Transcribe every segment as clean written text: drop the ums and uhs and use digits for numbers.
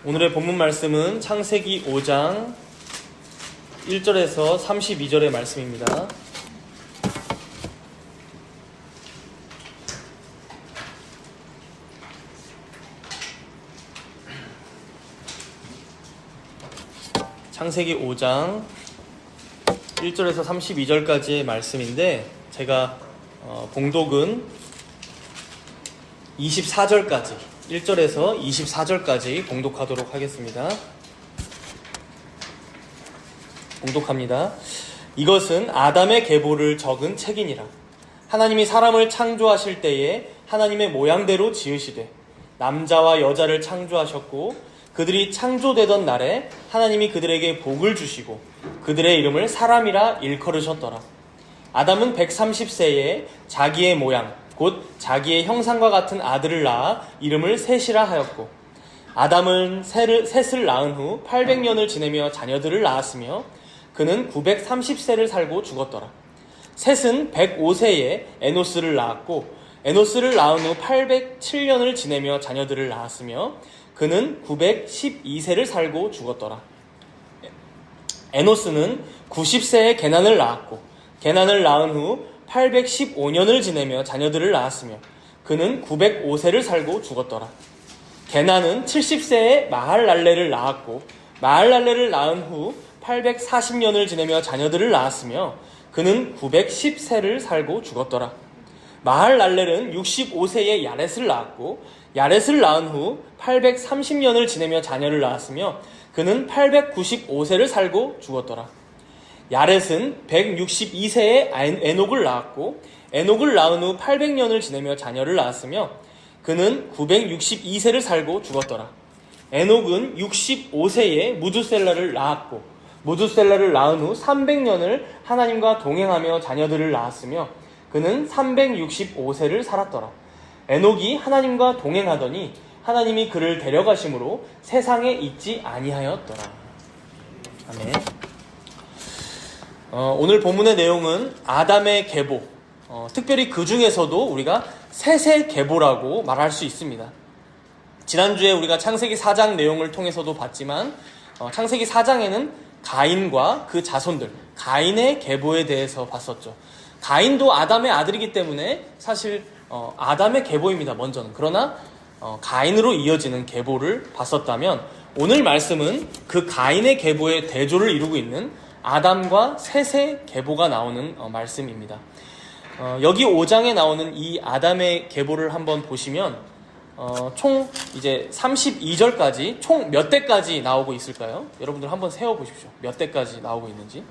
오늘의 본문 말씀은 창세기 5장 1절에서 32절의 말씀입니다. 창세기 5장 1절에서 32절까지의 말씀인데 제가 봉독은 24절까지 1절에서 24절까지 봉독하도록 하겠습니다. 봉독합니다. 이것은 아담의 계보를 적은 책이니라. 하나님이 사람을 창조하실 때에 하나님의 모양대로 지으시되 남자와 여자를 창조하셨고 그들이 창조되던 날에 하나님이 그들에게 복을 주시고 그들의 이름을 사람이라 일컬으셨더라. 아담은 130세에 자기의 모양 곧 자기의 형상과 같은 아들을 낳아 이름을 셋이라 하였고 아담은 셋을 낳은 후 800년을 지내며 자녀들을 낳았으며 그는 930세를 살고 죽었더라. 셋은 105세에 에노스를 낳았고 에노스를 낳은 후 807년을 지내며 자녀들을 낳았으며 그는 912세를 살고 죽었더라. 에노스는 90세에 게난을 낳았고 게난을 낳은 후 815년을 지내며 자녀들을 낳았으며 그는 905세를 살고 죽었더라. 게난은 70세에 마할랄레를 낳았고 마할랄레를 낳은 후 840년을 지내며 자녀들을 낳았으며 그는 910세를 살고 죽었더라. 마할랄렐은 65세에 야렛을 낳았고 야렛을 낳은 후 830년을 지내며 자녀를 낳았으며 그는 895세를 살고 죽었더라. 야렛은 162세에 에녹을 낳았고 에녹을 낳은 후 800년을 지내며 자녀를 낳았으며 그는 962세를 살고 죽었더라. 에녹은 65세에 무두셀라를 낳았고 무두셀라를 낳은 후 300년을 하나님과 동행하며 자녀들을 낳았으며 그는 365세를 살았더라. 에녹이 하나님과 동행하더니 하나님이 그를 데려가심으로 세상에 있지 아니하였더라. 아멘. 오늘 본문의 내용은 아담의 계보, 특별히 그 중에서도 우리가 셋의 계보라고 말할 수 있습니다. 지난주에 우리가 창세기 4장 내용을 통해서도 봤지만 창세기 4장에는 가인과 그 자손들, 가인의 계보에 대해서 봤었죠. 가인도 아담의 아들이기 때문에 사실 아담의 계보입니다, 먼저는. 그러나 가인으로 이어지는 계보를 봤었다면 오늘 말씀은 그 가인의 계보의 대조를 이루고 있는 아담과 셋의 계보가 나오는 말씀입니다. 여기 5장에 나오는 이 아담의 계보를 한번 보시면 총 이제 32절까지 총 몇 대까지 나오고 있을까요? 여러분들 한번 세어보십시오. 몇 대까지 나오고 있는지.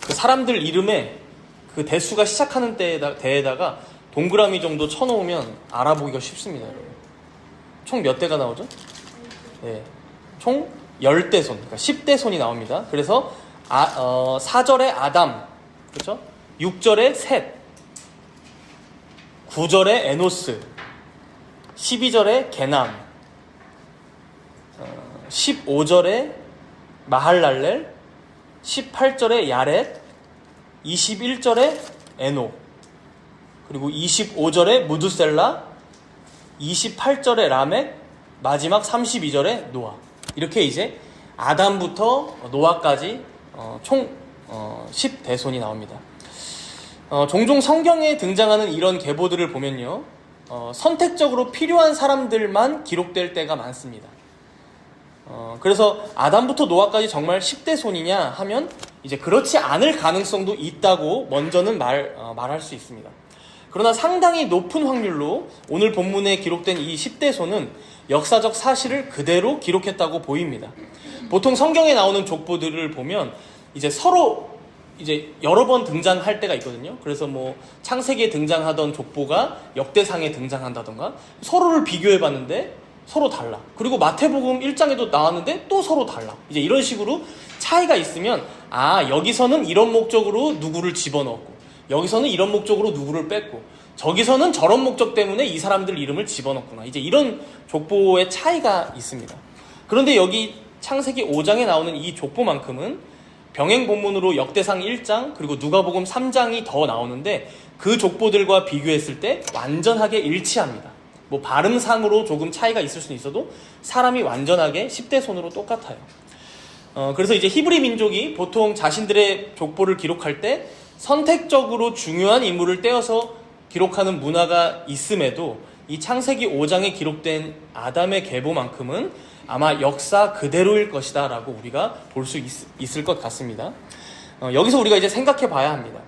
그 사람들 이름에 그 대수가 시작하는 대에다가 동그라미 정도 쳐놓으면 알아보기가 쉽습니다. 여러분. 총 몇 대가 나오죠? 네, 총 10대손, 그러니까 10대손이 나옵니다. 그래서 4절에 아담, 그렇죠? 6절에 셋, 9절에 에노스, 12절에 게남, 15절에 마할랄렐, 18절에 야렛, 21절에 에녹, 그리고 25절에 무두셀라, 28절에 라멕, 마지막 32절에 노아. 이렇게 이제 아담부터 노아까지 총 10대손이 나옵니다. 종종 성경에 등장하는 이런 계보들을 보면요, 선택적으로 필요한 사람들만 기록될 때가 많습니다. 그래서 아담부터 노아까지 정말 10대손이냐 하면 이제 그렇지 않을 가능성도 있다고 먼저는 말할 수 있습니다. 그러나 상당히 높은 확률로 오늘 본문에 기록된 이 10대손은 역사적 사실을 그대로 기록했다고 보입니다. 보통 성경에 나오는 족보들을 보면 이제 서로 이제 여러 번 등장할 때가 있거든요. 그래서 뭐 창세기에 등장하던 족보가 역대상에 등장한다던가 서로를 비교해 봤는데 서로 달라. 그리고 마태복음 1장에도 나왔는데 또 서로 달라. 이제 이런 식으로 차이가 있으면 여기서는 이런 목적으로 누구를 집어넣었고 여기서는 이런 목적으로 누구를 뺐고 저기서는 저런 목적 때문에 이 사람들 이름을 집어넣구나. 이제 이런 족보의 차이가 있습니다. 그런데 여기 창세기 5장에 나오는 이 족보만큼은 병행 본문으로 역대상 1장 그리고 누가복음 3장이 더 나오는데 그 족보들과 비교했을 때 완전하게 일치합니다. 뭐 발음상으로 조금 차이가 있을 수는 있어도 사람이 완전하게 10대 손으로 똑같아요. 그래서 이제 히브리 민족이 보통 자신들의 족보를 기록할 때 선택적으로 중요한 인물을 떼어서 기록하는 문화가 있음에도 이 창세기 5장에 기록된 아담의 계보만큼은 아마 역사 그대로일 것이다 라고 우리가 볼 수 있을 것 같습니다. 여기서 우리가 이제 생각해 봐야 합니다.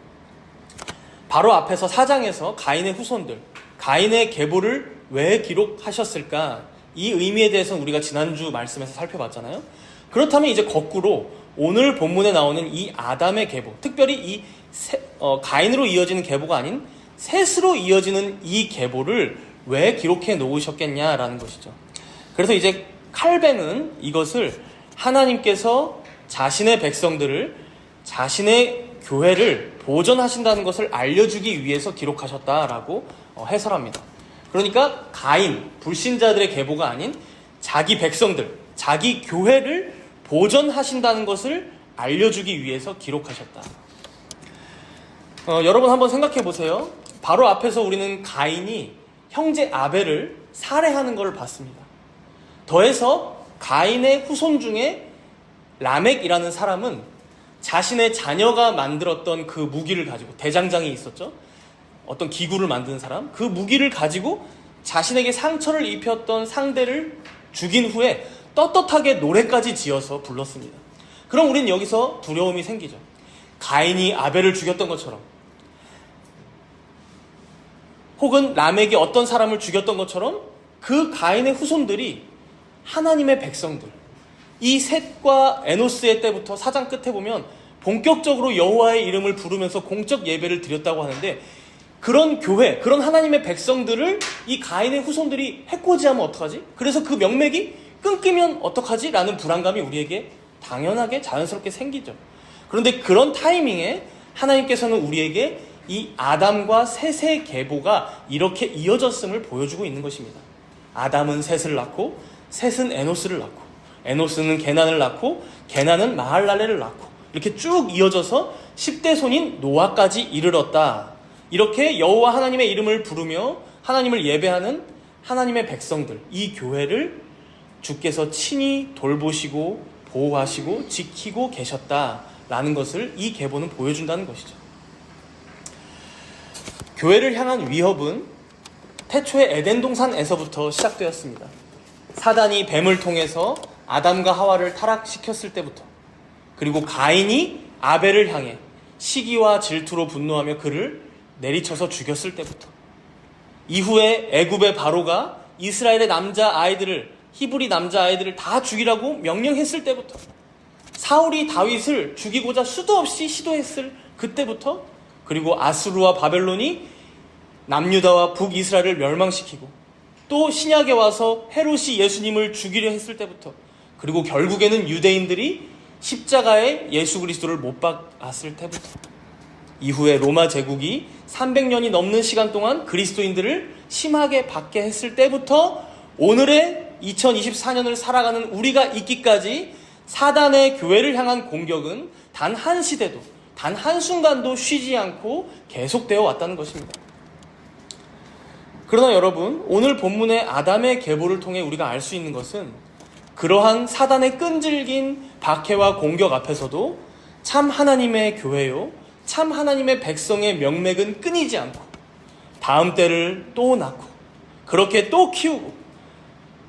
바로 앞에서 4장에서 가인의 후손들, 가인의 계보를 왜 기록하셨을까? 이 의미에 대해서는 우리가 지난주 말씀에서 살펴봤잖아요. 그렇다면 이제 거꾸로 오늘 본문에 나오는 이 아담의 계보, 특별히 이 가인으로 이어지는 계보가 아닌 셋으로 이어지는 이 계보를 왜 기록해 놓으셨겠냐라는 것이죠. 그래서 이제 칼뱅은 이것을 하나님께서 자신의 백성들을, 자신의 교회를 보존하신다는 것을 알려주기 위해서 기록하셨다라고 해설합니다. 그러니까 가인, 불신자들의 계보가 아닌 자기 백성들, 자기 교회를 보존하신다는 것을 알려주기 위해서 기록하셨다. 여러분 한번 생각해 보세요. 바로 앞에서 우리는 가인이 형제 아벨을 살해하는 것을 봤습니다. 더해서 가인의 후손 중에 라멕이라는 사람은 자신의 자녀가 만들었던 그 무기를 가지고, 대장장이 있었죠. 어떤 기구를 만드는 사람, 그 무기를 가지고 자신에게 상처를 입혔던 상대를 죽인 후에 떳떳하게 노래까지 지어서 불렀습니다. 그럼 우리는 여기서 두려움이 생기죠. 가인이 아벨을 죽였던 것처럼, 혹은 라멕이 어떤 사람을 죽였던 것처럼 그 가인의 후손들이 하나님의 백성들, 이 셋과 에노스의 때부터 4장 끝에 보면 본격적으로 여호와의 이름을 부르면서 공적 예배를 드렸다고 하는데, 그런 교회, 그런 하나님의 백성들을 이 가인의 후손들이 해코지하면 어떡하지? 그래서 그 명맥이 끊기면 어떡하지? 라는 불안감이 우리에게 당연하게 자연스럽게 생기죠. 그런데 그런 타이밍에 하나님께서는 우리에게 이 아담과 셋의 계보가 이렇게 이어졌음을 보여주고 있는 것입니다. 아담은 셋을 낳고, 셋은 에노스를 낳고, 에노스는 게난을 낳고, 게난은 마할랄렐을 낳고, 이렇게 쭉 이어져서 10대 손인 노아까지 이르렀다. 이렇게 여호와 하나님의 이름을 부르며 하나님을 예배하는 하나님의 백성들, 이 교회를 주께서 친히 돌보시고 보호하시고 지키고 계셨다라는 것을 이 계보는 보여준다는 것이죠. 교회를 향한 위협은 태초의 에덴 동산에서부터 시작되었습니다. 사단이 뱀을 통해서 아담과 하와를 타락시켰을 때부터, 그리고 가인이 아벨을 향해 시기와 질투로 분노하며 그를 내리쳐서 죽였을 때부터, 이후에 애굽의 바로가 이스라엘의 남자아이들을, 히브리 남자아이들을 다 죽이라고 명령했을 때부터, 사울이 다윗을 죽이고자 수도 없이 시도했을 그때부터, 그리고 아수르와 바벨론이 남유다와 북이스라엘을 멸망시키고, 또 신약에 와서 헤롯이 예수님을 죽이려 했을 때부터, 그리고 결국에는 유대인들이 십자가에 예수 그리스도를 못 박았을 때부터, 이후에 로마 제국이 300년이 넘는 시간 동안 그리스도인들을 심하게 박해 했을 때부터 오늘의 2024년을 살아가는 우리가 있기까지 사단의 교회를 향한 공격은 단 한 시대도, 단 한순간도 쉬지 않고 계속되어 왔다는 것입니다. 그러나 여러분, 오늘 본문의 아담의 계보를 통해 우리가 알 수 있는 것은 그러한 사단의 끈질긴 박해와 공격 앞에서도 참 하나님의 교회요, 참 하나님의 백성의 명맥은 끊이지 않고 다음 때를 또 낳고 그렇게 또 키우고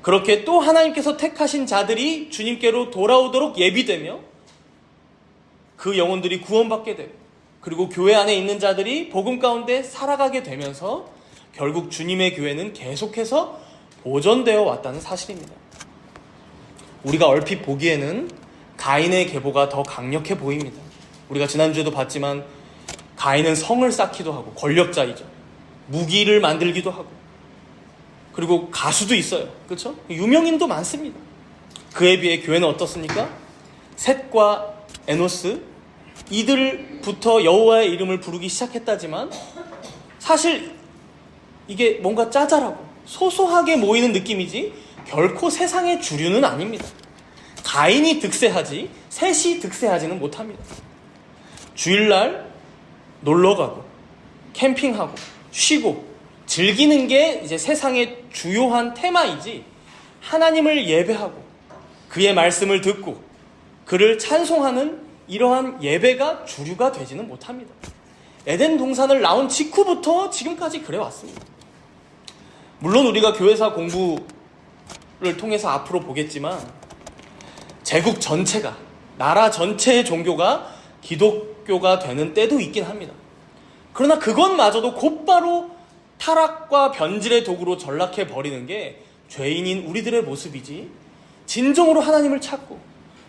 그렇게 또 하나님께서 택하신 자들이 주님께로 돌아오도록 예비되며 그 영혼들이 구원받게 되고, 그리고 교회 안에 있는 자들이 복음 가운데 살아가게 되면서 결국 주님의 교회는 계속해서 보존되어 왔다는 사실입니다. 우리가 얼핏 보기에는 가인의 계보가 더 강력해 보입니다. 우리가 지난주에도 봤지만 가인은 성을 쌓기도 하고 권력자이죠. 무기를 만들기도 하고, 그리고 가수도 있어요. 그렇죠? 유명인도 많습니다. 그에 비해 교회는 어떻습니까? 셋과 에노스, 이들부터 여호와의 이름을 부르기 시작했다지만 사실 이게 뭔가 짜잘하고 소소하게 모이는 느낌이지 결코 세상의 주류는 아닙니다. 가인이 득세하지 셋이 득세하지는 못합니다. 주일날 놀러가고 캠핑하고 쉬고 즐기는 게 이제 세상의 주요한 테마이지 하나님을 예배하고 그의 말씀을 듣고 그를 찬송하는 이러한 예배가 주류가 되지는 못합니다. 에덴 동산을 나온 직후부터 지금까지 그래왔습니다. 물론 우리가 교회사 공부를 통해서 앞으로 보겠지만 제국 전체가, 나라 전체의 종교가 기독교가 되는 때도 있긴 합니다. 그러나 그것마저도 곧바로 타락과 변질의 도구로 전락해버리는 게 죄인인 우리들의 모습이지, 진정으로 하나님을 찾고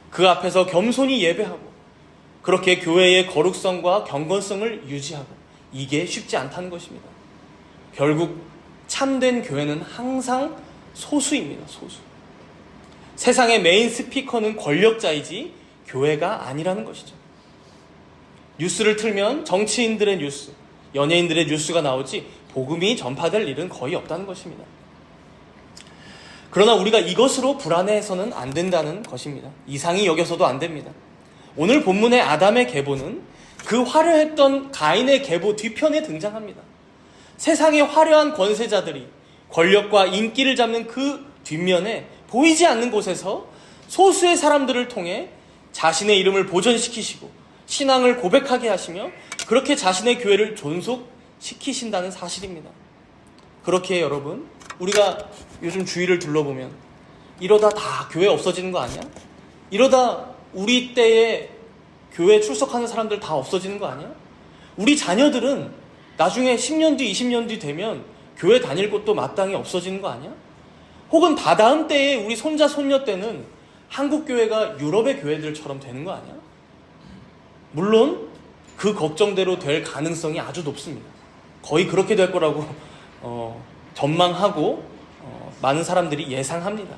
그 앞에서 겸손히 예배하고 그렇게 교회의 거룩성과 경건성을 유지하고, 이게 쉽지 않다는 것입니다. 결국 참된 교회는 항상 소수입니다. 소수. 세상의 메인 스피커는 권력자이지 교회가 아니라는 것이죠. 뉴스를 틀면 정치인들의 뉴스, 연예인들의 뉴스가 나오지 복음이 전파될 일은 거의 없다는 것입니다. 그러나 우리가 이것으로 불안해해서는 안 된다는 것입니다. 이상히 여겨서도 안 됩니다. 오늘 본문의 아담의 계보는 그 화려했던 가인의 계보 뒤편에 등장합니다. 세상의 화려한 권세자들이 권력과 인기를 잡는 그 뒷면에 보이지 않는 곳에서 소수의 사람들을 통해 자신의 이름을 보존시키시고 신앙을 고백하게 하시며 그렇게 자신의 교회를 존속시키신다는 사실입니다. 그렇게 여러분, 우리가 요즘 주위를 둘러보면 이러다 다 교회 없어지는 거 아니야? 이러다 우리 때에 교회 출석하는 사람들 다 없어지는 거 아니야? 우리 자녀들은 나중에 10년 뒤, 20년 뒤 되면 교회 다닐 곳도 마땅히 없어지는 거 아니야? 혹은 다다음 때에 우리 손자, 손녀 때는 한국 교회가 유럽의 교회들처럼 되는 거 아니야? 물론 그 걱정대로 될 가능성이 아주 높습니다. 거의 그렇게 될 거라고 전망하고 많은 사람들이 예상합니다.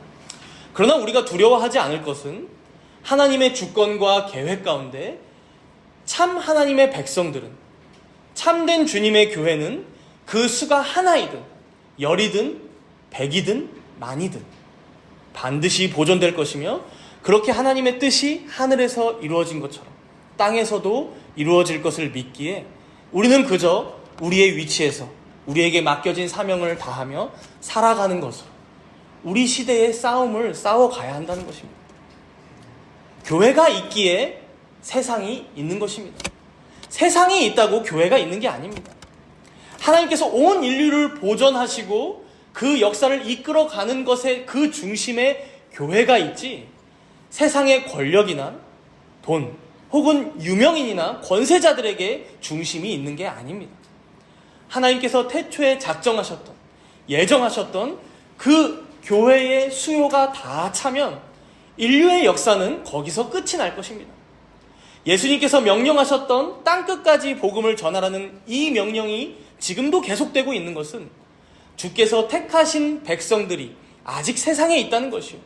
그러나 우리가 두려워하지 않을 것은 하나님의 주권과 계획 가운데 참 하나님의 백성들은, 참된 주님의 교회는 그 수가 하나이든 열이든 백이든 만이든 반드시 보존될 것이며, 그렇게 하나님의 뜻이 하늘에서 이루어진 것처럼 땅에서도 이루어질 것을 믿기에 우리는 그저 우리의 위치에서 우리에게 맡겨진 사명을 다하며 살아가는 것으로 우리 시대의 싸움을 싸워가야 한다는 것입니다. 교회가 있기에 세상이 있는 것입니다. 세상이 있다고 교회가 있는 게 아닙니다. 하나님께서 온 인류를 보존하시고 그 역사를 이끌어가는 것의 그 중심에 교회가 있지, 세상의 권력이나 돈 혹은 유명인이나 권세자들에게 중심이 있는 게 아닙니다. 하나님께서 태초에 작정하셨던, 예정하셨던 그 교회의 수요가 다 차면 인류의 역사는 거기서 끝이 날 것입니다. 예수님께서 명령하셨던 땅끝까지 복음을 전하라는 이 명령이 지금도 계속되고 있는 것은 주께서 택하신 백성들이 아직 세상에 있다는 것이요,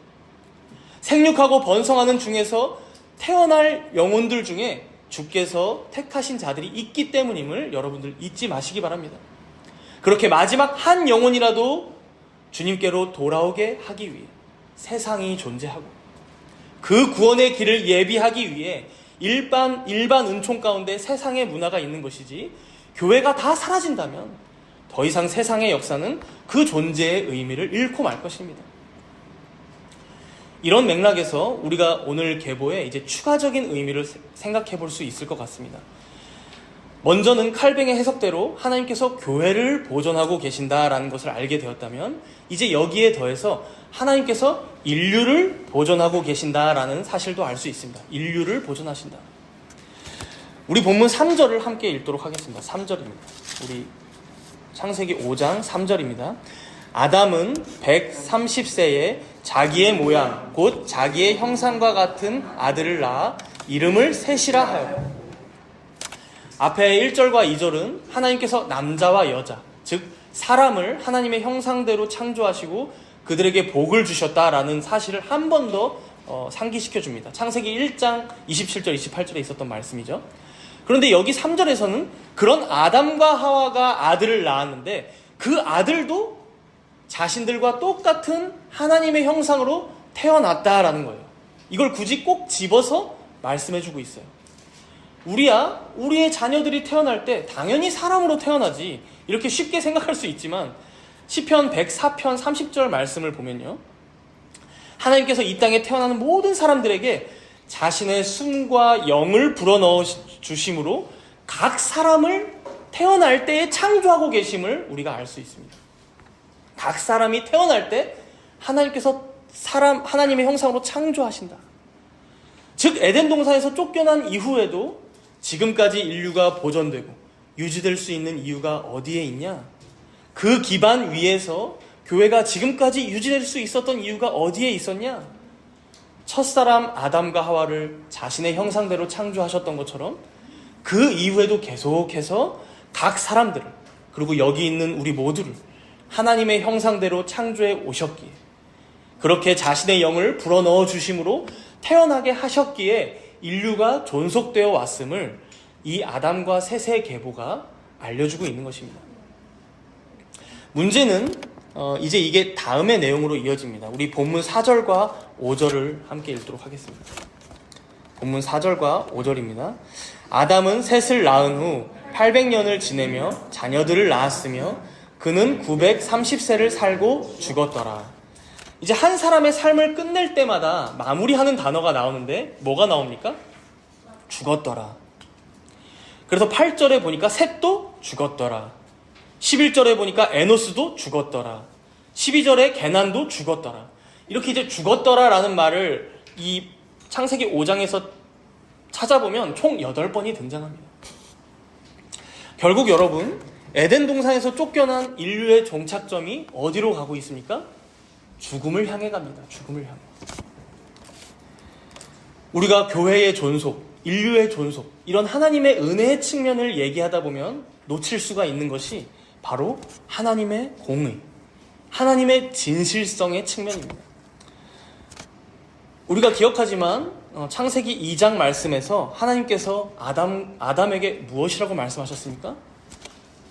생육하고 번성하는 중에서 태어날 영혼들 중에 주께서 택하신 자들이 있기 때문임을 여러분들 잊지 마시기 바랍니다. 그렇게 마지막 한 영혼이라도 주님께로 돌아오게 하기 위해 세상이 존재하고 그 구원의 길을 예비하기 위해 일반 은총 가운데 세상의 문화가 있는 것이지, 교회가 다 사라진다면 더 이상 세상의 역사는 그 존재의 의미를 잃고 말 것입니다. 이런 맥락에서 우리가 오늘 계보에 이제 추가적인 의미를 생각해 볼 수 있을 것 같습니다. 먼저는 칼뱅의 해석대로 하나님께서 교회를 보존하고 계신다라는 것을 알게 되었다면, 이제 여기에 더해서 하나님께서 인류를 보존하고 계신다라는 사실도 알 수 있습니다. 인류를 보존하신다. 우리 본문 3절을 함께 읽도록 하겠습니다. 3절입니다. 우리 창세기 5장 3절입니다. 아담은 130세에 자기의 모양 곧 자기의 형상과 같은 아들을 낳아 이름을 셋이라 하여. 앞에 1절과 2절은 하나님께서 남자와 여자, 즉 사람을 하나님의 형상대로 창조하시고 그들에게 복을 주셨다라는 사실을 한 번 더 상기시켜 줍니다. 창세기 1장 27절 28절에 있었던 말씀이죠. 그런데 여기 3절에서는 그런 아담과 하와가 아들을 낳았는데 그 아들도 자신들과 똑같은 하나님의 형상으로 태어났다라는 거예요. 이걸 굳이 꼭 집어서 말씀해주고 있어요. 우리의 자녀들이 태어날 때 당연히 사람으로 태어나지, 이렇게 쉽게 생각할 수 있지만 시편 104편 30절 말씀을 보면요, 하나님께서 이 땅에 태어나는 모든 사람들에게 자신의 숨과 영을 불어넣어 주심으로 각 사람을 태어날 때에 창조하고 계심을 우리가 알 수 있습니다. 각 사람이 태어날 때 하나님께서 하나님의 형상으로 창조하신다. 즉 에덴 동산에서 쫓겨난 이후에도 지금까지 인류가 보존되고 유지될 수 있는 이유가 어디에 있냐? 그 기반 위에서 교회가 지금까지 유지될 수 있었던 이유가 어디에 있었냐? 첫사람 아담과 하와를 자신의 형상대로 창조하셨던 것처럼 그 이후에도 계속해서 각 사람들을, 그리고 여기 있는 우리 모두를 하나님의 형상대로 창조해 오셨기에, 그렇게 자신의 영을 불어넣어 주심으로 태어나게 하셨기에 인류가 존속되어 왔음을 이 아담과 셋의 계보가 알려주고 있는 것입니다. 문제는 이제 이게 다음의 내용으로 이어집니다. 우리 본문 4절과 5절을 함께 읽도록 하겠습니다. 본문 4절과 5절입니다. 아담은 셋을 낳은 후 800년을 지내며 자녀들을 낳았으며 그는 930세를 살고 죽었더라. 이제 한 사람의 삶을 끝낼 때마다 마무리하는 단어가 나오는데 뭐가 나옵니까? 죽었더라. 그래서 8절에 보니까 셋도 죽었더라. 11절에 보니까 에노스도 죽었더라. 12절에 게난도 죽었더라. 이렇게 이제 죽었더라라는 말을 이 창세기 5장에서 찾아보면 총 8번이 등장합니다. 결국 여러분, 에덴 동산에서 쫓겨난 인류의 종착점이 어디로 가고 있습니까? 죽음을 향해 갑니다. 죽음을 향해. 우리가 교회의 존속, 인류의 존속, 이런 하나님의 은혜의 측면을 얘기하다 보면 놓칠 수가 있는 것이 바로 하나님의 공의, 하나님의 진실성의 측면입니다. 우리가 기억하지만 창세기 2장 말씀에서 하나님께서 아담에게 무엇이라고 말씀하셨습니까?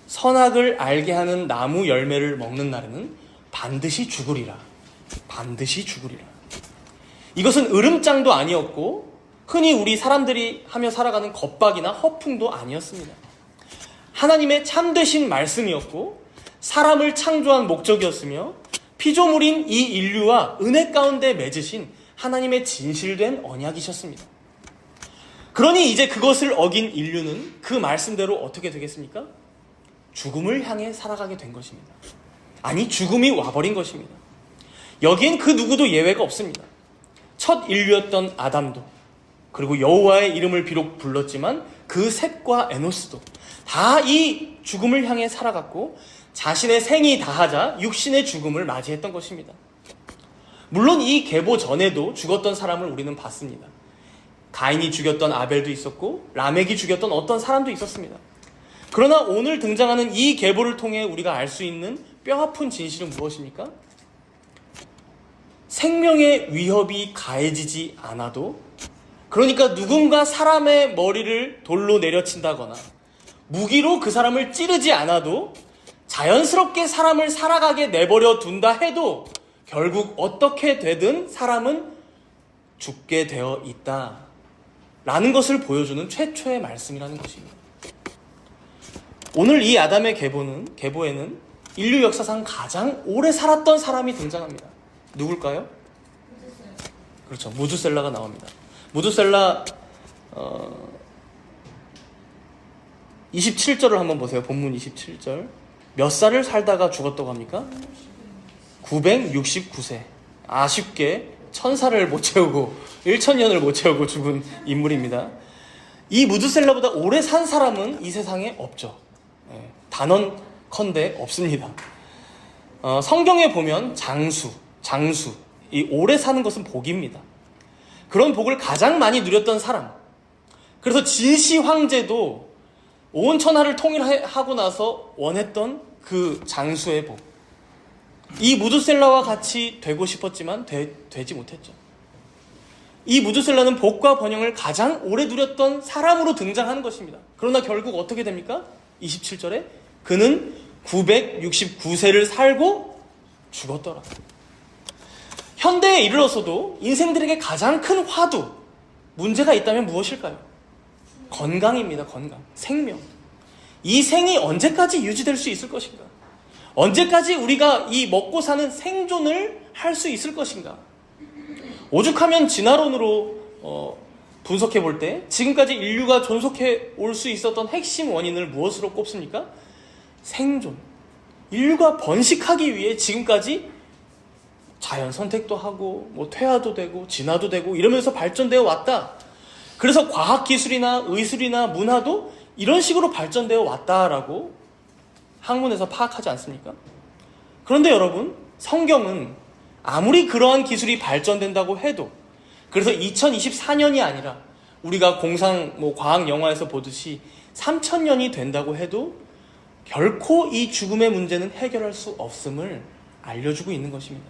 선악을 알게 하는 나무 열매를 먹는 날에는 반드시 죽으리라. 반드시 죽으리라. 이것은 으름장도 아니었고 흔히 우리 사람들이 하며 살아가는 겁박이나 허풍도 아니었습니다. 하나님의 참되신 말씀이었고 사람을 창조한 목적이었으며 피조물인 이 인류와 은혜 가운데 맺으신 하나님의 진실된 언약이셨습니다. 그러니 이제 그것을 어긴 인류는 그 말씀대로 어떻게 되겠습니까? 죽음을 향해 살아가게 된 것입니다. 아니, 죽음이 와버린 것입니다. 여기엔 그 누구도 예외가 없습니다. 첫 인류였던 아담도, 그리고 여호와의 이름을 비록 불렀지만 그 셋과 에노스도 다 이 죽음을 향해 살아갔고 자신의 생이 다하자 육신의 죽음을 맞이했던 것입니다. 물론 이 계보 전에도 죽었던 사람을 우리는 봤습니다. 가인이 죽였던 아벨도 있었고 라멕이 죽였던 어떤 사람도 있었습니다. 그러나 오늘 등장하는 이 계보를 통해 우리가 알 수 있는 뼈아픈 진실은 무엇입니까? 생명의 위협이 가해지지 않아도, 그러니까 누군가 사람의 머리를 돌로 내려친다거나 무기로 그 사람을 찌르지 않아도 자연스럽게 사람을 살아가게 내버려 둔다 해도 결국 어떻게 되든 사람은 죽게 되어 있다 라는 것을 보여주는 최초의 말씀이라는 것입니다. 오늘 이 아담의 계보에는 인류 역사상 가장 오래 살았던 사람이 등장합니다. 누굴까요? 그렇죠. 무두셀라가 나옵니다. 무두셀라 27절을 한번 보세요. 본문 27절. 몇 살을 살다가 죽었다고 합니까? 969세. 아쉽게 1000살을 못 채우고 1000년을 못 채우고 죽은 인물입니다. 이 무두셀라보다 오래 산 사람은 이 세상에 없죠. 단언컨대 없습니다. 성경에 보면 장수, 이 오래 사는 것은 복입니다. 그런 복을 가장 많이 누렸던 사람. 그래서 진시 황제도 온 천하를 통일하고 나서 원했던 그 장수의 복. 이 무두셀라와 같이 되고 싶었지만 되지 못했죠. 이 무두셀라는 복과 번영을 가장 오래 누렸던 사람으로 등장하는 것입니다. 그러나 결국 어떻게 됩니까? 27절에 그는 969세를 살고 죽었더라. 현대에 이르러서도 인생들에게 가장 큰 화두, 문제가 있다면 무엇일까요? 건강입니다. 건강. 생명. 이 생이 언제까지 유지될 수 있을 것인가? 언제까지 우리가 이 먹고 사는 생존을 할 수 있을 것인가? 오죽하면 진화론으로 분석해 볼 때 지금까지 인류가 존속해 올 수 있었던 핵심 원인을 무엇으로 꼽습니까? 생존. 인류가 번식하기 위해 지금까지 자연 선택도 하고 퇴화도 되고 진화도 되고 이러면서 발전되어 왔다. 그래서 과학기술이나 의술이나 문화도 이런 식으로 발전되어 왔다라고 학문에서 파악하지 않습니까? 그런데 여러분, 성경은 아무리 그러한 기술이 발전된다고 해도, 그래서 2024년이 아니라 우리가 공상 과학 영화에서 보듯이 3000년이 된다고 해도 결코 이 죽음의 문제는 해결할 수 없음을 알려주고 있는 것입니다.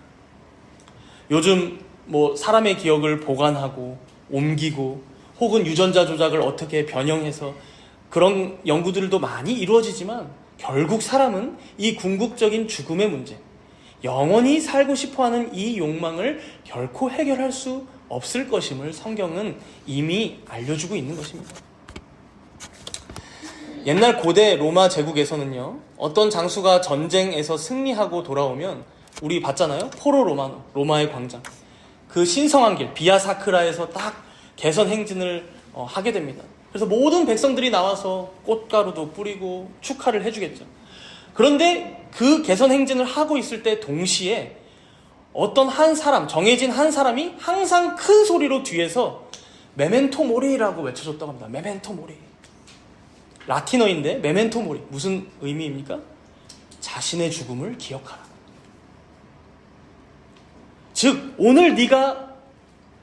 요즘 사람의 기억을 보관하고 옮기고 혹은 유전자 조작을 어떻게 변형해서 그런 연구들도 많이 이루어지지만 결국 사람은 이 궁극적인 죽음의 문제, 영원히 살고 싶어하는 이 욕망을 결코 해결할 수 없을 것임을 성경은 이미 알려주고 있는 것입니다. 옛날 고대 로마 제국에서는요, 어떤 장수가 전쟁에서 승리하고 돌아오면 우리 봤잖아요. 포로 로마노, 로마의 광장. 그 신성한 길, 비아 사크라에서 딱 개선 행진을 하게 됩니다. 그래서 모든 백성들이 나와서 꽃가루도 뿌리고 축하를 해주겠죠. 그런데 그 개선 행진을 하고 있을 때 동시에 어떤 한 사람, 정해진 한 사람이 항상 큰 소리로 뒤에서 메멘토 모리라고 외쳐줬다고 합니다. 메멘토 모리. 라틴어인데 메멘토 모리. 무슨 의미입니까? 자신의 죽음을 기억하라. 즉 오늘 네가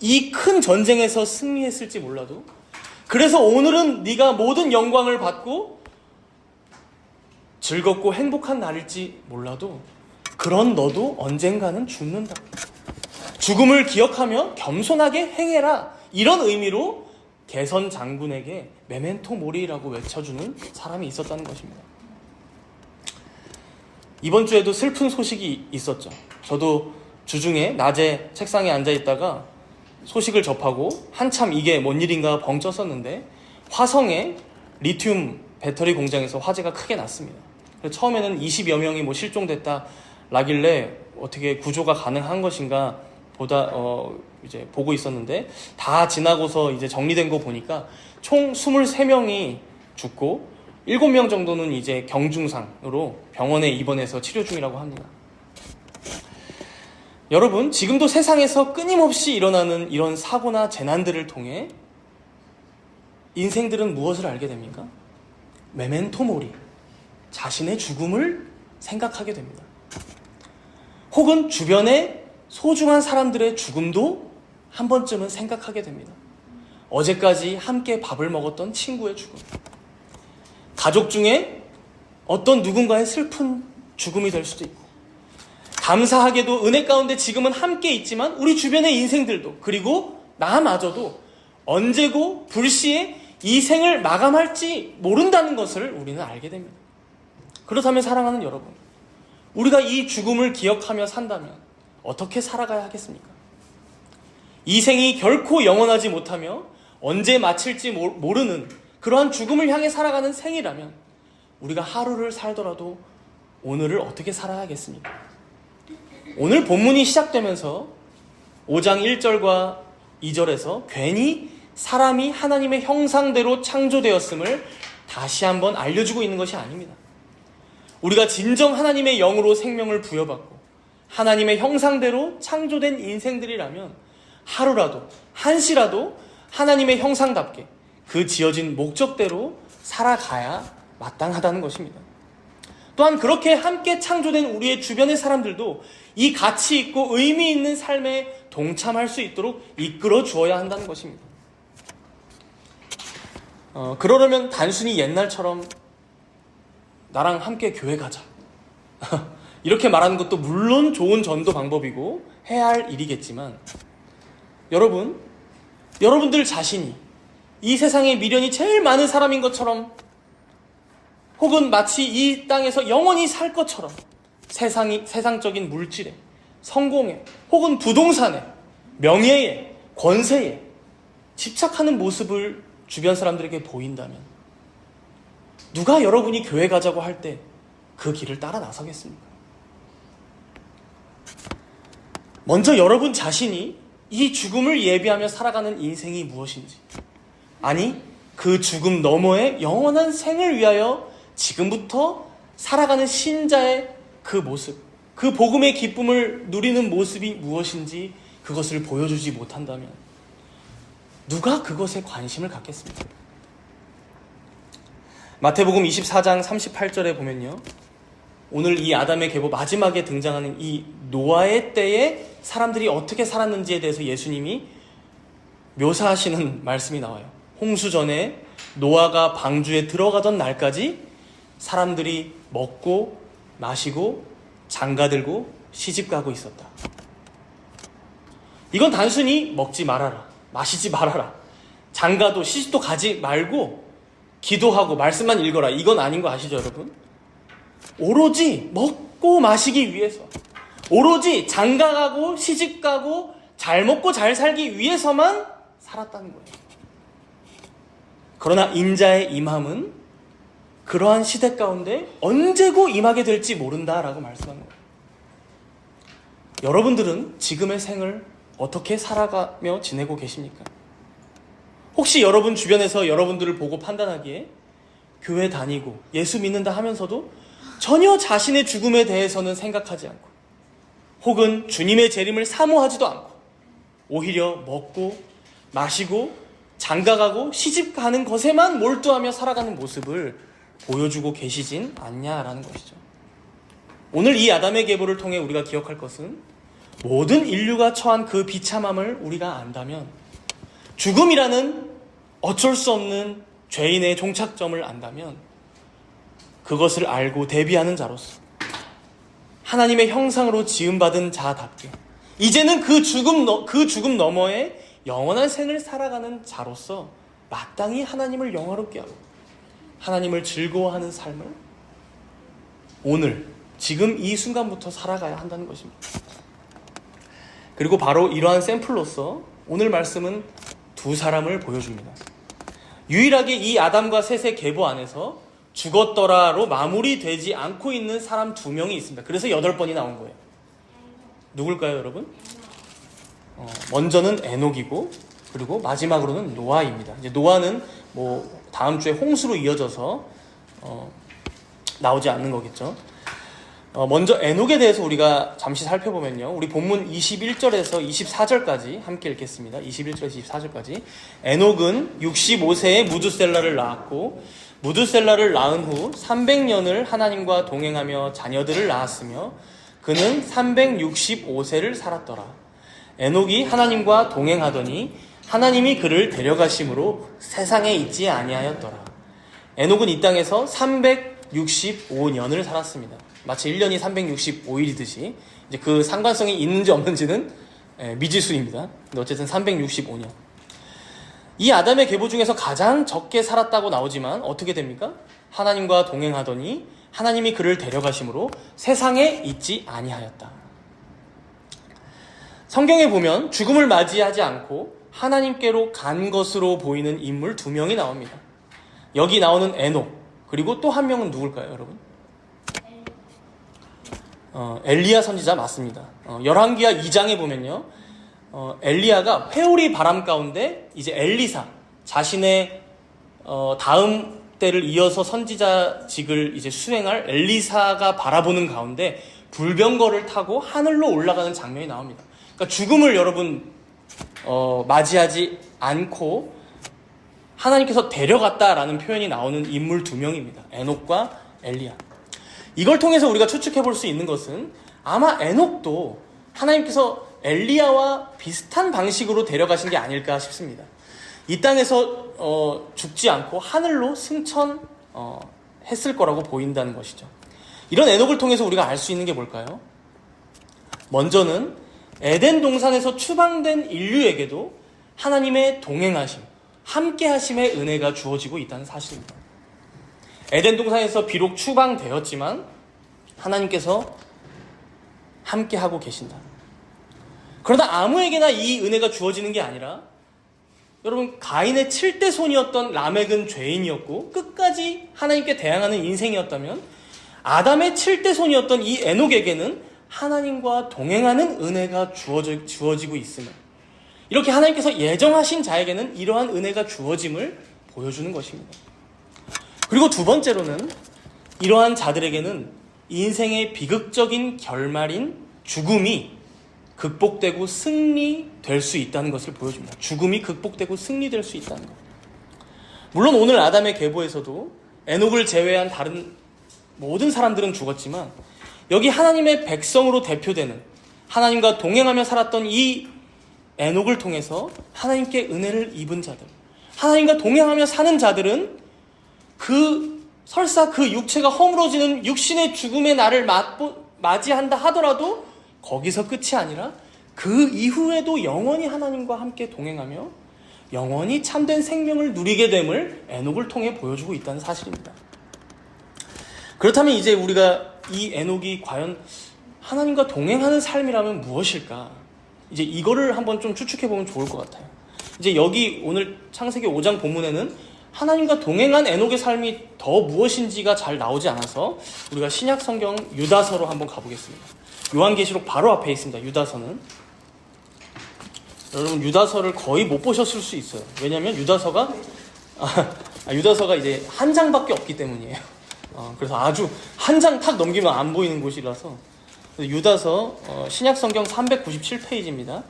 이 큰 전쟁에서 승리했을지 몰라도, 그래서 오늘은 네가 모든 영광을 받고 즐겁고 행복한 날일지 몰라도 그런 너도 언젠가는 죽는다. 죽음을 기억하며 겸손하게 행해라. 이런 의미로 개선 장군에게 메멘토 모리라고 외쳐주는 사람이 있었다는 것입니다. 이번 주에도 슬픈 소식이 있었죠. 저도 주중에 낮에 책상에 앉아있다가 소식을 접하고 한참 이게 뭔 일인가 벙 쪘었는데 화성의 리튬 배터리 공장에서 화재가 크게 났습니다. 처음에는 20여 명이 실종됐다 라길래 어떻게 구조가 가능한 것인가 이제 보고 있었는데, 다 지나고서 이제 정리된 거 보니까 총 23명이 죽고 7명 정도는 이제 경중상으로 병원에 입원해서 치료 중이라고 합니다. 여러분, 지금도 세상에서 끊임없이 일어나는 이런 사고나 재난들을 통해 인생들은 무엇을 알게 됩니까? 메멘토 모리, 자신의 죽음을 생각하게 됩니다. 혹은 주변의 소중한 사람들의 죽음도 한 번쯤은 생각하게 됩니다. 어제까지 함께 밥을 먹었던 친구의 죽음, 가족 중에 어떤 누군가의 슬픈 죽음이 될 수도 있고, 감사하게도 은혜 가운데 지금은 함께 있지만 우리 주변의 인생들도, 그리고 나마저도 언제고 불시에 이 생을 마감할지 모른다는 것을 우리는 알게 됩니다. 그렇다면 사랑하는 여러분, 우리가 이 죽음을 기억하며 산다면 어떻게 살아가야 하겠습니까? 이 생이 결코 영원하지 못하며 언제 마칠지 모르는 그러한 죽음을 향해 살아가는 생이라면 우리가 하루를 살더라도 오늘을 어떻게 살아야겠습니까? 오늘 본문이 시작되면서 5장 1절과 2절에서 괜히 사람이 하나님의 형상대로 창조되었음을 다시 한번 알려주고 있는 것이 아닙니다. 우리가 진정 하나님의 영으로 생명을 부여받고 하나님의 형상대로 창조된 인생들이라면 하루라도, 한시라도 하나님의 형상답게 그 지어진 목적대로 살아가야 마땅하다는 것입니다. 또한 그렇게 함께 창조된 우리의 주변의 사람들도 이 가치 있고 의미 있는 삶에 동참할 수 있도록 이끌어 주어야 한다는 것입니다. 그러려면 단순히 옛날처럼 나랑 함께 교회 가자 이렇게 말하는 것도 물론 좋은 전도 방법이고 해야 할 일이겠지만, 여러분들 자신이 이 세상에 미련이 제일 많은 사람인 것처럼, 혹은 마치 이 땅에서 영원히 살 것처럼 세상적인 물질에, 성공에, 혹은 부동산에, 명예에, 권세에 집착하는 모습을 주변 사람들에게 보인다면 누가 여러분이 교회 가자고 할 때 그 길을 따라 나서겠습니까? 먼저 여러분 자신이 이 죽음을 예비하며 살아가는 인생이 무엇인지, 아니 그 죽음 너머의 영원한 생을 위하여 지금부터 살아가는 신자의 그 모습, 그 복음의 기쁨을 누리는 모습이 무엇인지 그것을 보여주지 못한다면 누가 그것에 관심을 갖겠습니까? 마태복음 24장 38절에 보면요, 오늘 이 아담의 계보 마지막에 등장하는 이 노아의 때에 사람들이 어떻게 살았는지에 대해서 예수님이 묘사하시는 말씀이 나와요. 홍수 전에 노아가 방주에 들어가던 날까지 사람들이 먹고 마시고 장가들고 시집가고 있었다. 이건 단순히 먹지 말아라, 마시지 말아라, 장가도 시집도 가지 말고 기도하고 말씀만 읽어라, 이건 아닌 거 아시죠 여러분? 오로지 먹고 마시기 위해서, 오로지 장가가고 시집가고 잘 먹고 잘 살기 위해서만 살았다는 거예요. 그러나 인자의 임함은 그러한 시대 가운데 언제고 임하게 될지 모른다라고 말씀한 거예요. 여러분들은 지금의 생을 어떻게 살아가며 지내고 계십니까? 혹시 여러분 주변에서 여러분들을 보고 판단하기에 교회 다니고 예수 믿는다 하면서도 전혀 자신의 죽음에 대해서는 생각하지 않고, 혹은 주님의 재림을 사모하지도 않고 오히려 먹고 마시고 장가가고 시집가는 것에만 몰두하며 살아가는 모습을 보여주고 계시진 않냐라는 것이죠. 오늘 이 아담의 계보를 통해 우리가 기억할 것은, 모든 인류가 처한 그 비참함을 우리가 안다면, 죽음이라는 어쩔 수 없는 죄인의 종착점을 안다면, 그것을 알고 대비하는 자로서 하나님의 형상으로 지음받은 자답게 이제는 그 죽음 너머에 영원한 생을 살아가는 자로서 마땅히 하나님을 영화롭게 하고 하나님을 즐거워하는 삶을 오늘 지금 이 순간부터 살아가야 한다는 것입니다. 그리고 바로 이러한 샘플로서 오늘 말씀은 두 사람을 보여줍니다. 유일하게 이 아담과 셋의 계보 안에서 죽었더라로 마무리되지 않고 있는 사람 두 명이 있습니다. 그래서 8번이 나온 거예요. 누굴까요 여러분? 먼저는 에녹이고, 그리고 마지막으로는 노아입니다. 이제 노아는 다음 주에 홍수로 이어져서 나오지 않는 거겠죠. 먼저 에녹에 대해서 우리가 잠시 살펴보면요, 우리 본문 21절에서 24절까지 함께 읽겠습니다. 21절에서 24절까지. 에녹은 65세에 무두셀라를 낳았고, 무두셀라를 낳은 후 300년을 하나님과 동행하며 자녀들을 낳았으며 그는 365세를 살았더라. 에녹이 하나님과 동행하더니 하나님이 그를 데려가심으로 세상에 있지 아니하였더라. 에녹은 이 땅에서 365년을 살았습니다. 마치 1년이 365일이듯이 이제 그 상관성이 있는지 없는지는 미지수입니다. 근데 어쨌든 365년. 이 아담의 계보 중에서 가장 적게 살았다고 나오지만 어떻게 됩니까? 하나님과 동행하더니 하나님이 그를 데려가심으로 세상에 있지 아니하였다. 성경에 보면 죽음을 맞이하지 않고 하나님께로 간 것으로 보이는 인물 2명이 나옵니다. 여기 나오는 에녹, 그리고 또 한 명은 누굴까요 여러분? 엘리야 선지자 맞습니다. 열왕기하 2장에 보면요, 엘리야가 회오리 바람 가운데 이제 엘리사, 자신의 다음 때를 이어서 선지자직을 이제 수행할 엘리사가 바라보는 가운데 불병거를 타고 하늘로 올라가는 장면이 나옵니다. 그러니까 죽음을 여러분 맞이하지 않고 하나님께서 데려갔다라는 표현이 나오는 인물 2명입니다. 에녹과 엘리야. 이걸 통해서 우리가 추측해 볼 수 있는 것은 아마 에녹도 하나님께서 엘리야와 비슷한 방식으로 데려가신 게 아닐까 싶습니다. 이 땅에서 죽지 않고 하늘로 승천했을 거라고 보인다는 것이죠. 이런 에녹을 통해서 우리가 알 수 있는 게 뭘까요? 먼저는 에덴 동산에서 추방된 인류에게도 하나님의 동행하심, 함께하심의 은혜가 주어지고 있다는 사실입니다. 에덴 동산에서 비록 추방되었지만 하나님께서 함께하고 계신다. 그러나 아무에게나 이 은혜가 주어지는 게 아니라 여러분, 가인의 7대 손이었던 라멕은 죄인이었고 끝까지 하나님께 대항하는 인생이었다면, 아담의 7대 손이었던 이 에녹에게는 하나님과 동행하는 은혜가 주어지고 있으며, 이렇게 하나님께서 예정하신 자에게는 이러한 은혜가 주어짐을 보여주는 것입니다. 그리고 두 번째로는 이러한 자들에게는 인생의 비극적인 결말인 죽음이 극복되고 승리될 수 있다는 것을 보여줍니다. 죽음이 극복되고 승리될 수 있다는 것. 물론 오늘 아담의 계보에서도 에녹을 제외한 다른 모든 사람들은 죽었지만, 여기 하나님의 백성으로 대표되는, 하나님과 동행하며 살았던 이 에녹을 통해서 하나님께 은혜를 입은 자들, 하나님과 동행하며 사는 자들은 설사 그 육체가 허물어지는 육신의 죽음의 날을 맞이한다 하더라도 거기서 끝이 아니라 그 이후에도 영원히 하나님과 함께 동행하며 영원히 참된 생명을 누리게 됨을 에녹을 통해 보여주고 있다는 사실입니다. 그렇다면 이제 우리가 이 에녹이 과연 하나님과 동행하는 삶이라면 무엇일까? 이제 이거를 한번 좀 추측해보면 좋을 것 같아요. 이제 여기 오늘 창세기 5장 본문에는 하나님과 동행한 에녹의 삶이 더 무엇인지가 잘 나오지 않아서 우리가 신약 성경 유다서로 한번 가보겠습니다. 요한계시록 바로 앞에 있습니다. 유다서는. 여러분, 유다서를 거의 못 보셨을 수 있어요. 왜냐하면 유다서가 이제 한 장밖에 없기 때문이에요. 그래서 아주 한 장 탁 넘기면 안 보이는 곳이라서. 유다서 신약 성경 397페이지입니다.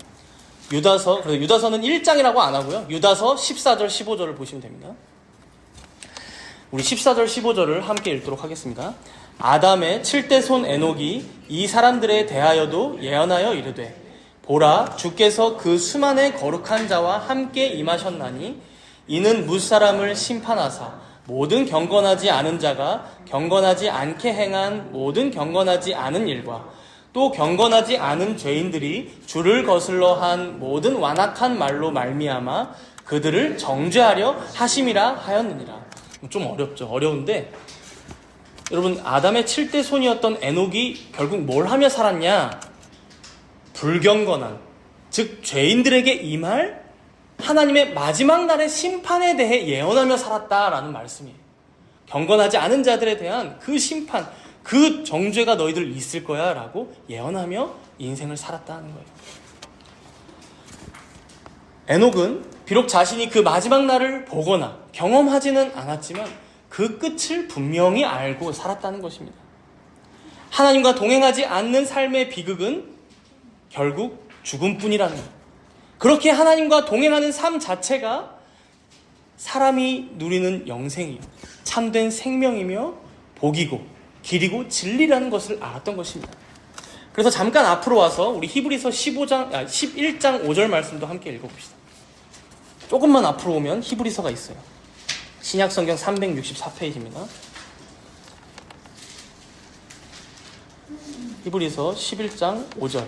유다서는 1장이라고 안 하고요. 유다서 14절 15절을 보시면 됩니다. 우리 14절 15절을 함께 읽도록 하겠습니다. 아담의 7대 손 에녹이 이 사람들에 대하여도 예언하여 이르되, 보라, 주께서 그 수만의 거룩한 자와 함께 임하셨나니 이는 뭇사람을 심판하사 모든 경건하지 않은 자가 경건하지 않게 행한 모든 경건하지 않은 일과 또 경건하지 않은 죄인들이 주를 거슬러 한 모든 완악한 말로 말미암아 그들을 정죄하려 하심이라 하였느니라. 좀 어렵죠. 어려운데, 여러분, 아담의 7대 손이었던 에녹이 결국 뭘 하며 살았냐? 불경건한, 즉 죄인들에게 임할 하나님의 마지막 날의 심판에 대해 예언하며 살았다라는 말씀이에요. 경건하지 않은 자들에 대한 그 심판, 그 정죄가 너희들 있을 거야 라고 예언하며 인생을 살았다는 거예요. 에녹은 비록 자신이 그 마지막 날을 보거나 경험하지는 않았지만 그 끝을 분명히 알고 살았다는 것입니다. 하나님과 동행하지 않는 삶의 비극은 결국 죽음뿐이라는 것. 그렇게 하나님과 동행하는 삶 자체가 사람이 누리는 영생이요, 참된 생명이며 복이고 길이고 진리라는 것을 알았던 것입니다. 그래서 잠깐 앞으로 와서 우리 히브리서 11장 5절 말씀도 함께 읽어봅시다. 조금만 앞으로 오면 히브리서가 있어요. 신약성경 364페이지입니다. 히브리서 11장 5절.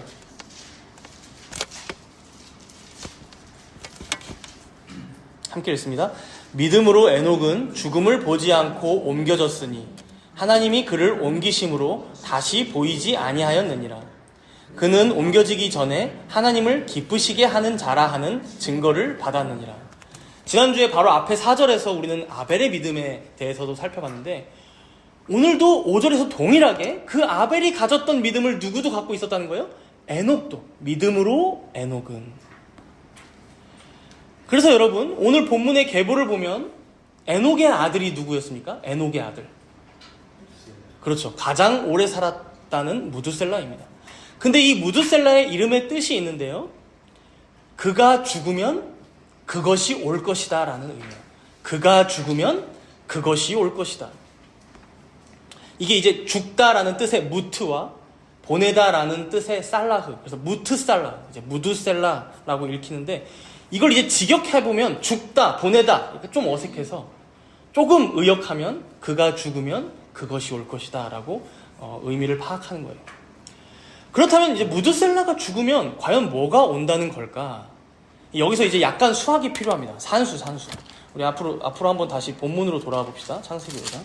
함께 읽습니다. 믿음으로 에녹은 죽음을 보지 않고 옮겨졌으니 하나님이 그를 옮기심으로 다시 보이지 아니하였느니라. 그는 옮겨지기 전에 하나님을 기쁘시게 하는 자라 하는 증거를 받았느니라. 지난주에 바로 앞에 4절에서 우리는 아벨의 믿음에 대해서도 살펴봤는데, 오늘도 5절에서 동일하게 그 아벨이 가졌던 믿음을 누구도 갖고 있었다는 거예요? 에녹도. 믿음으로 에녹은. 그래서 여러분, 오늘 본문의 계보를 보면 에녹의 아들이 누구였습니까? 에녹의 아들. 그렇죠. 가장 오래 살았다는 무두셀라입니다. 근데 이 무두셀라의 이름의 뜻이 있는데요, 그가 죽으면 그것이 올 것이다 라는 의미예요. 그가 죽으면 그것이 올 것이다. 이게 이제 죽다라는 뜻의 무트와 보내다라는 뜻의 살라흐, 그래서 무트살라, 이제 무두셀라라고 읽히는데, 이걸 이제 직역해보면 죽다, 보내다, 이렇게 좀 어색해서 조금 의역하면 그가 죽으면 그것이 올 것이다 라고 의미를 파악하는 거예요. 그렇다면 이제 무두셀라가 죽으면 과연 뭐가 온다는 걸까? 여기서 이제 약간 수학이 필요합니다. 산수. 우리 앞으로 한번 다시 본문으로 돌아와 봅시다. 창세기 5장.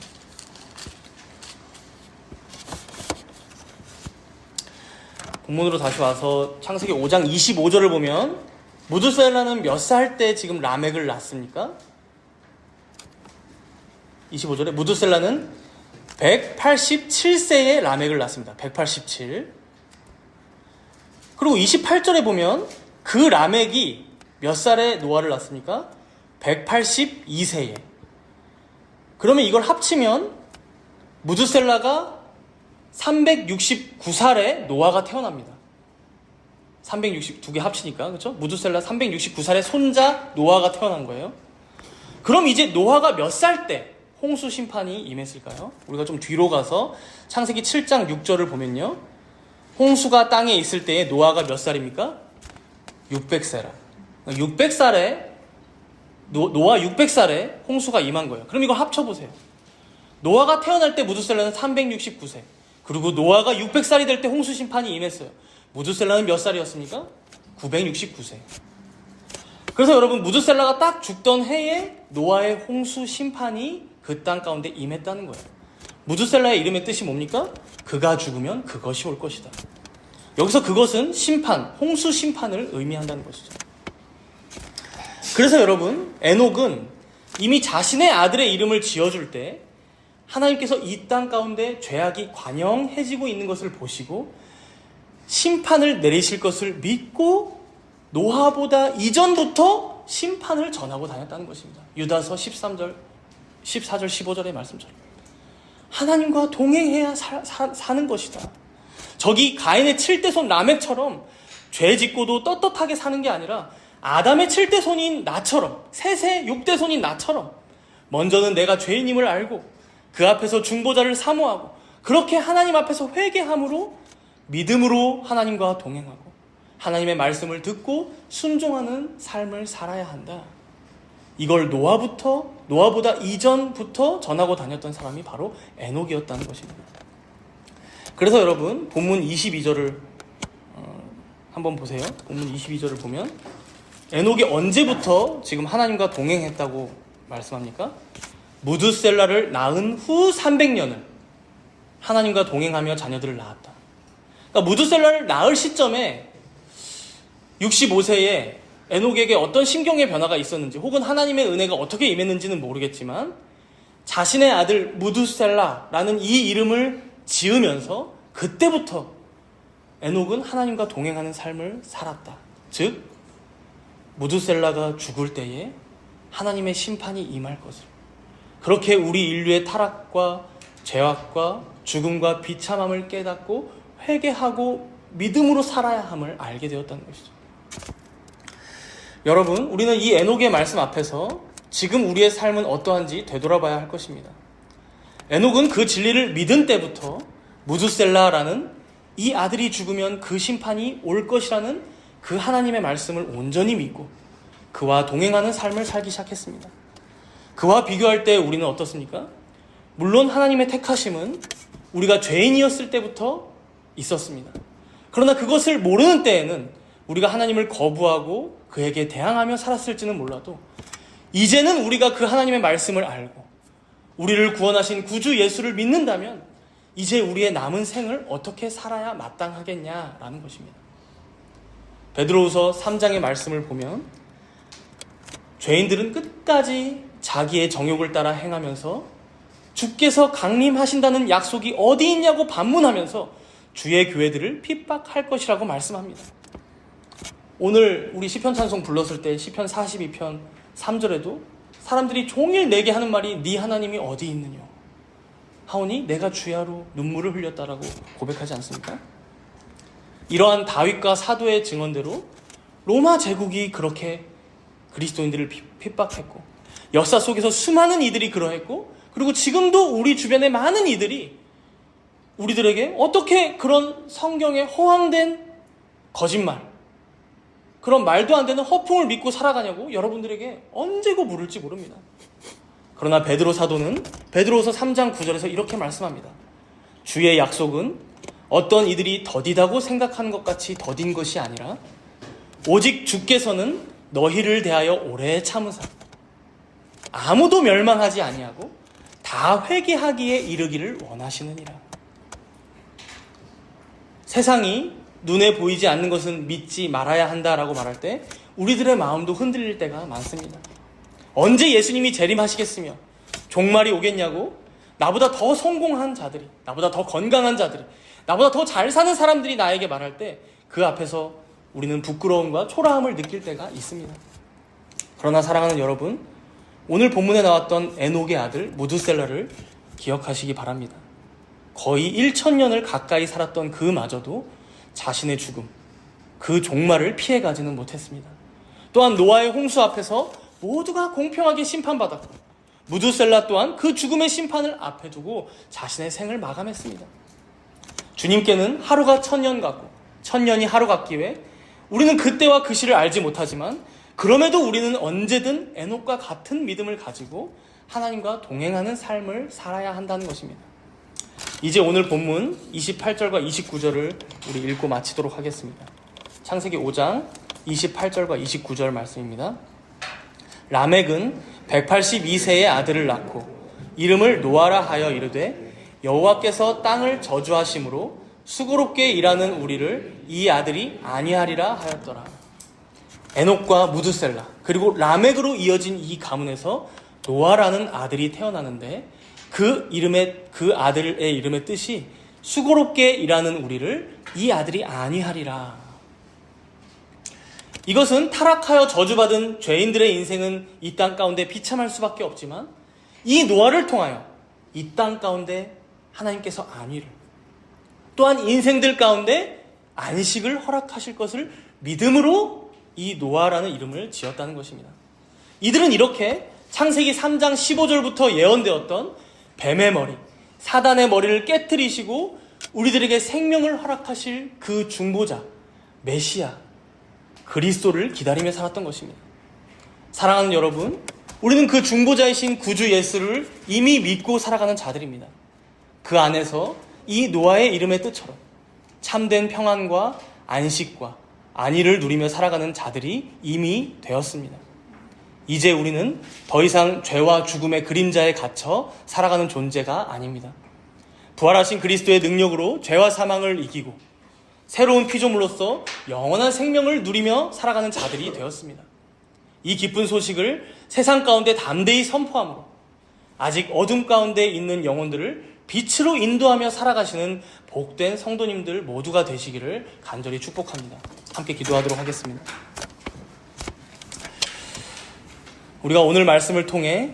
본문으로 다시 와서 창세기 5장 25절을 보면 무드셀라는 몇 살 때 지금 라멕을 낳습니까? 25절에 무드셀라는 187세에 라멕을 낳습니다. 187. 그리고 28절에 보면 그 라멕이 몇 살에 노아를 낳습니까? 182세에. 그러면 이걸 합치면 무드셀라가 369살에 노아가 태어납니다. 362개 합치니까, 그렇죠? 무드셀라 369살에 손자 노아가 태어난 거예요. 그럼 이제 노아가 몇 살 때 홍수 심판이 임했을까요? 우리가 좀 뒤로 가서 창세기 7장 6절을 보면요. 홍수가 땅에 있을 때에 노아가 몇 살입니까? 600세라. 600살에 노아 600살에 홍수가 임한 거예요. 그럼 이거 합쳐보세요. 노아가 태어날 때 무드셀라는 369세. 그리고 노아가 600살이 될 때 홍수 심판이 임했어요. 무드셀라는 몇 살이었습니까? 969세. 그래서 여러분, 무드셀라가 딱 죽던 해에 노아의 홍수 심판이 그 땅 가운데 임했다는 거예요. 무드셀라의 이름의 뜻이 뭡니까? 그가 죽으면 그것이 올 것이다. 여기서 그것은 심판, 홍수 심판을 의미한다는 것이죠. 그래서 여러분, 에녹은 이미 자신의 아들의 이름을 지어줄 때 하나님께서 이 땅 가운데 죄악이 관영해지고 있는 것을 보시고 심판을 내리실 것을 믿고 노아보다 이전부터 심판을 전하고 다녔다는 것입니다. 유다서 13절, 14절, 15절의 말씀처럼 하나님과 동행해야 사는 것이다. 저기 가인의 7대손 라멕처럼 죄 짓고도 떳떳하게 사는 게 아니라 아담의 7대손인 나처럼, 셋의 6대손인 나처럼 먼저는 내가 죄인임을 알고 그 앞에서 중보자를 사모하고 그렇게 하나님 앞에서 회개함으로 믿음으로 하나님과 동행하고 하나님의 말씀을 듣고 순종하는 삶을 살아야 한다. 이걸 노아보다 이전부터 전하고 다녔던 사람이 바로 에녹이었다는 것입니다. 그래서 여러분, 본문 22절을 한번 보세요. 본문 22절을 보면 에녹이 언제부터 지금 하나님과 동행했다고 말씀합니까? 무드셀라를 낳은 후 300년을 하나님과 동행하며 자녀들을 낳았다. 그러니까 무드셀라를 낳을 시점에 65세에 에녹에게 어떤 심경의 변화가 있었는지 혹은 하나님의 은혜가 어떻게 임했는지는 모르겠지만 자신의 아들 무드셀라라는 이 이름을 지으면서 그때부터 에녹은 하나님과 동행하는 삶을 살았다. 즉 무드셀라가 죽을 때에 하나님의 심판이 임할 것을, 그렇게 우리 인류의 타락과 죄악과 죽음과 비참함을 깨닫고 회개하고 믿음으로 살아야 함을 알게 되었다는 것이죠. 여러분, 우리는 이 에녹의 말씀 앞에서 지금 우리의 삶은 어떠한지 되돌아봐야 할 것입니다. 에녹은 그 진리를 믿은 때부터 무드셀라라는 이 아들이 죽으면 그 심판이 올 것이라는 그 하나님의 말씀을 온전히 믿고 그와 동행하는 삶을 살기 시작했습니다. 그와 비교할 때 우리는 어떻습니까? 물론 하나님의 택하심은 우리가 죄인이었을 때부터 있었습니다. 그러나 그것을 모르는 때에는 우리가 하나님을 거부하고 그에게 대항하며 살았을지는 몰라도 이제는 우리가 그 하나님의 말씀을 알고 우리를 구원하신 구주 예수를 믿는다면 이제 우리의 남은 생을 어떻게 살아야 마땅하겠냐라는 것입니다. 베드로후서 3장의 말씀을 보면 죄인들은 끝까지 자기의 정욕을 따라 행하면서 주께서 강림하신다는 약속이 어디 있냐고 반문하면서 주의 교회들을 핍박할 것이라고 말씀합니다. 오늘 우리 시편 찬송 불렀을 때 시편 42편 3절에도 사람들이 종일 내게 하는 말이 네 하나님이 어디 있느냐 하오니 내가 주야로 눈물을 흘렸다라고 고백하지 않습니까? 이러한 다윗과 사도의 증언대로 로마 제국이 그렇게 그리스도인들을 핍박했고 역사 속에서 수많은 이들이 그러했고 그리고 지금도 우리 주변의 많은 이들이 우리들에게 어떻게 그런 성경에 허황된 거짓말, 그런 말도 안 되는 허풍을 믿고 살아가냐고 여러분들에게 언제고 물을지 모릅니다. 그러나 베드로 사도는 베드로서 3장 9절에서 이렇게 말씀합니다. 주의 약속은 어떤 이들이 더디다고 생각하는 것 같이 더딘 것이 아니라 오직 주께서는 너희를 대하여 오래 참으사 아무도 멸망하지 아니하고 다 회개하기에 이르기를 원하시느니라. 세상이 눈에 보이지 않는 것은 믿지 말아야 한다라고 말할 때 우리들의 마음도 흔들릴 때가 많습니다. 언제 예수님이 재림하시겠으며 종말이 오겠냐고 나보다 더 성공한 자들이, 나보다 더 건강한 자들이, 나보다 더 잘 사는 사람들이 나에게 말할 때 그 앞에서 우리는 부끄러움과 초라함을 느낄 때가 있습니다. 그러나 사랑하는 여러분, 오늘 본문에 나왔던 에녹의 아들 무두셀라를 기억하시기 바랍니다. 거의 1000년을 가까이 살았던 그마저도 자신의 죽음, 그 종말을 피해가지는 못했습니다. 또한 노아의 홍수 앞에서 모두가 공평하게 심판받았고 무두셀라 또한 그 죽음의 심판을 앞에 두고 자신의 생을 마감했습니다. 주님께는 하루가 1000년 같고 1000년이 하루 같기에 우리는 그때와 그 시를 알지 못하지만 그럼에도 우리는 언제든 에녹과 같은 믿음을 가지고 하나님과 동행하는 삶을 살아야 한다는 것입니다. 이제 오늘 본문 28절과 29절을 우리 읽고 마치도록 하겠습니다. 창세기 5장 28절과 29절 말씀입니다. 라멕은 182세의 아들을 낳고 이름을 노아라 하여 이르되 여호와께서 땅을 저주하심으로 수고롭게 일하는 우리를 이 아들이 아니하리라 하였더라. 에녹과 무두셀라 그리고 라멕으로 이어진 이 가문에서 노아라는 아들이 태어나는데 그 아들의 이름의 뜻이 수고롭게 일하는 우리를 이 아들이 아니하리라. 이것은 타락하여 저주받은 죄인들의 인생은 이 땅 가운데 비참할 수밖에 없지만 이 노아를 통하여 이 땅 가운데 하나님께서 안위를, 또한 인생들 가운데 안식을 허락하실 것을 믿음으로 이 노아라는 이름을 지었다는 것입니다. 이들은 이렇게 창세기 3장 15절부터 예언되었던 뱀의 머리, 사단의 머리를 깨트리시고 우리들에게 생명을 허락하실 그 중보자, 메시아, 그리스도를 기다리며 살았던 것입니다. 사랑하는 여러분, 우리는 그 중보자이신 구주 예수를 이미 믿고 살아가는 자들입니다. 그 안에서 이 노아의 이름의 뜻처럼 참된 평안과 안식과 안위를 누리며 살아가는 자들이 이미 되었습니다. 이제 우리는 더 이상 죄와 죽음의 그림자에 갇혀 살아가는 존재가 아닙니다. 부활하신 그리스도의 능력으로 죄와 사망을 이기고 새로운 피조물로서 영원한 생명을 누리며 살아가는 자들이 되었습니다. 이 기쁜 소식을 세상 가운데 담대히 선포함으로 아직 어둠 가운데 있는 영혼들을 빛으로 인도하며 살아가시는 복된 성도님들 모두가 되시기를 간절히 축복합니다. 함께 기도하도록 하겠습니다. 우리가 오늘 말씀을 통해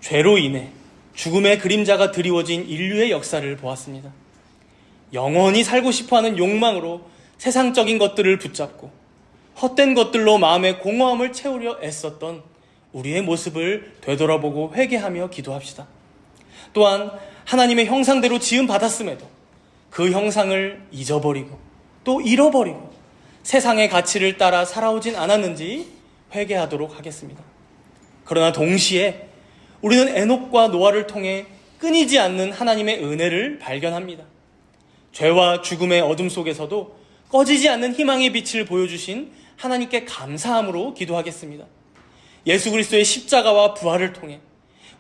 죄로 인해 죽음의 그림자가 드리워진 인류의 역사를 보았습니다. 영원히 살고 싶어하는 욕망으로 세상적인 것들을 붙잡고 헛된 것들로 마음의 공허함을 채우려 애썼던 우리의 모습을 되돌아보고 회개하며 기도합시다. 또한 하나님의 형상대로 지음받았음에도 그 형상을 잊어버리고 또 잃어버리고 세상의 가치를 따라 살아오진 않았는지 회개하도록 하겠습니다. 그러나 동시에 우리는 에녹과 노아를 통해 끊이지 않는 하나님의 은혜를 발견합니다. 죄와 죽음의 어둠 속에서도 꺼지지 않는 희망의 빛을 보여주신 하나님께 감사함으로 기도하겠습니다. 예수 그리스도의 십자가와 부활을 통해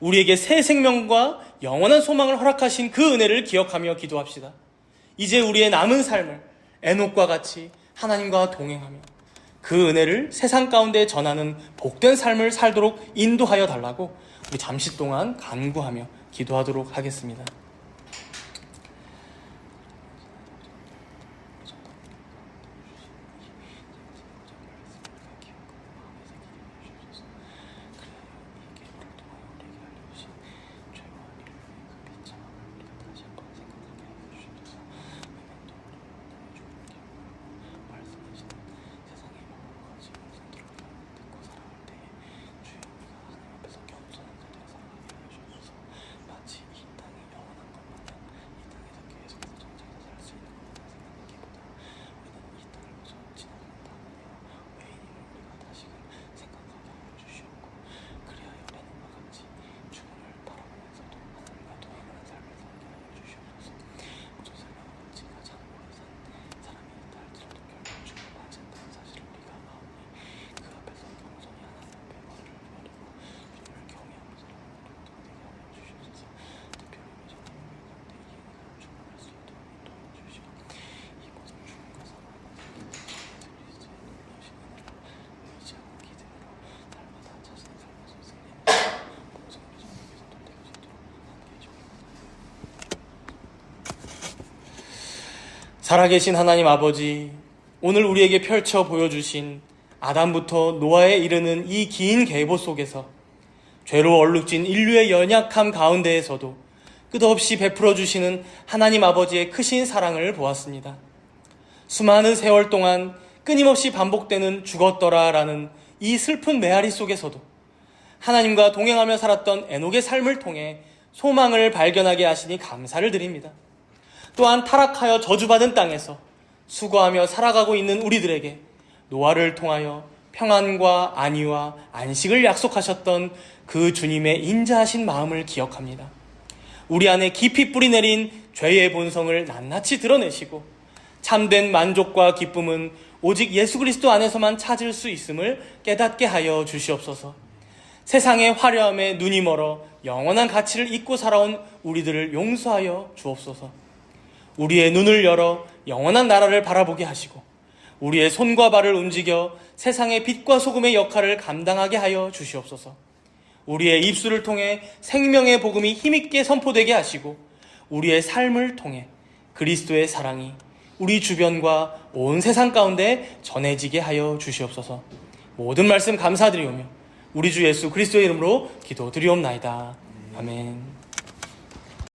우리에게 새 생명과 영원한 소망을 허락하신 그 은혜를 기억하며 기도합시다. 이제 우리의 남은 삶을 에녹과 같이 하나님과 동행하며 그 은혜를 세상 가운데 전하는 복된 삶을 살도록 인도하여 달라고 우리 잠시 동안 간구하며 기도하도록 하겠습니다. 살아계신 하나님 아버지, 오늘 우리에게 펼쳐 보여주신 아담부터 노아에 이르는 이 긴 계보 속에서 죄로 얼룩진 인류의 연약함 가운데에서도 끝없이 베풀어 주시는 하나님 아버지의 크신 사랑을 보았습니다. 수많은 세월 동안 끊임없이 반복되는 죽었더라라는 이 슬픈 메아리 속에서도 하나님과 동행하며 살았던 에녹의 삶을 통해 소망을 발견하게 하시니 감사를 드립니다. 또한 타락하여 저주받은 땅에서 수고하며 살아가고 있는 우리들에게 노아를 통하여 평안과 안위와 안식을 약속하셨던 그 주님의 인자하신 마음을 기억합니다. 우리 안에 깊이 뿌리내린 죄의 본성을 낱낱이 드러내시고 참된 만족과 기쁨은 오직 예수 그리스도 안에서만 찾을 수 있음을 깨닫게 하여 주시옵소서. 세상의 화려함에 눈이 멀어 영원한 가치를 잊고 살아온 우리들을 용서하여 주옵소서. 우리의 눈을 열어 영원한 나라를 바라보게 하시고 우리의 손과 발을 움직여 세상의 빛과 소금의 역할을 감당하게 하여 주시옵소서. 우리의 입술을 통해 생명의 복음이 힘있게 선포되게 하시고 우리의 삶을 통해 그리스도의 사랑이 우리 주변과 온 세상 가운데 전해지게 하여 주시옵소서. 모든 말씀 감사드리오며 우리 주 예수 그리스도의 이름으로 기도드리옵나이다. 아멘.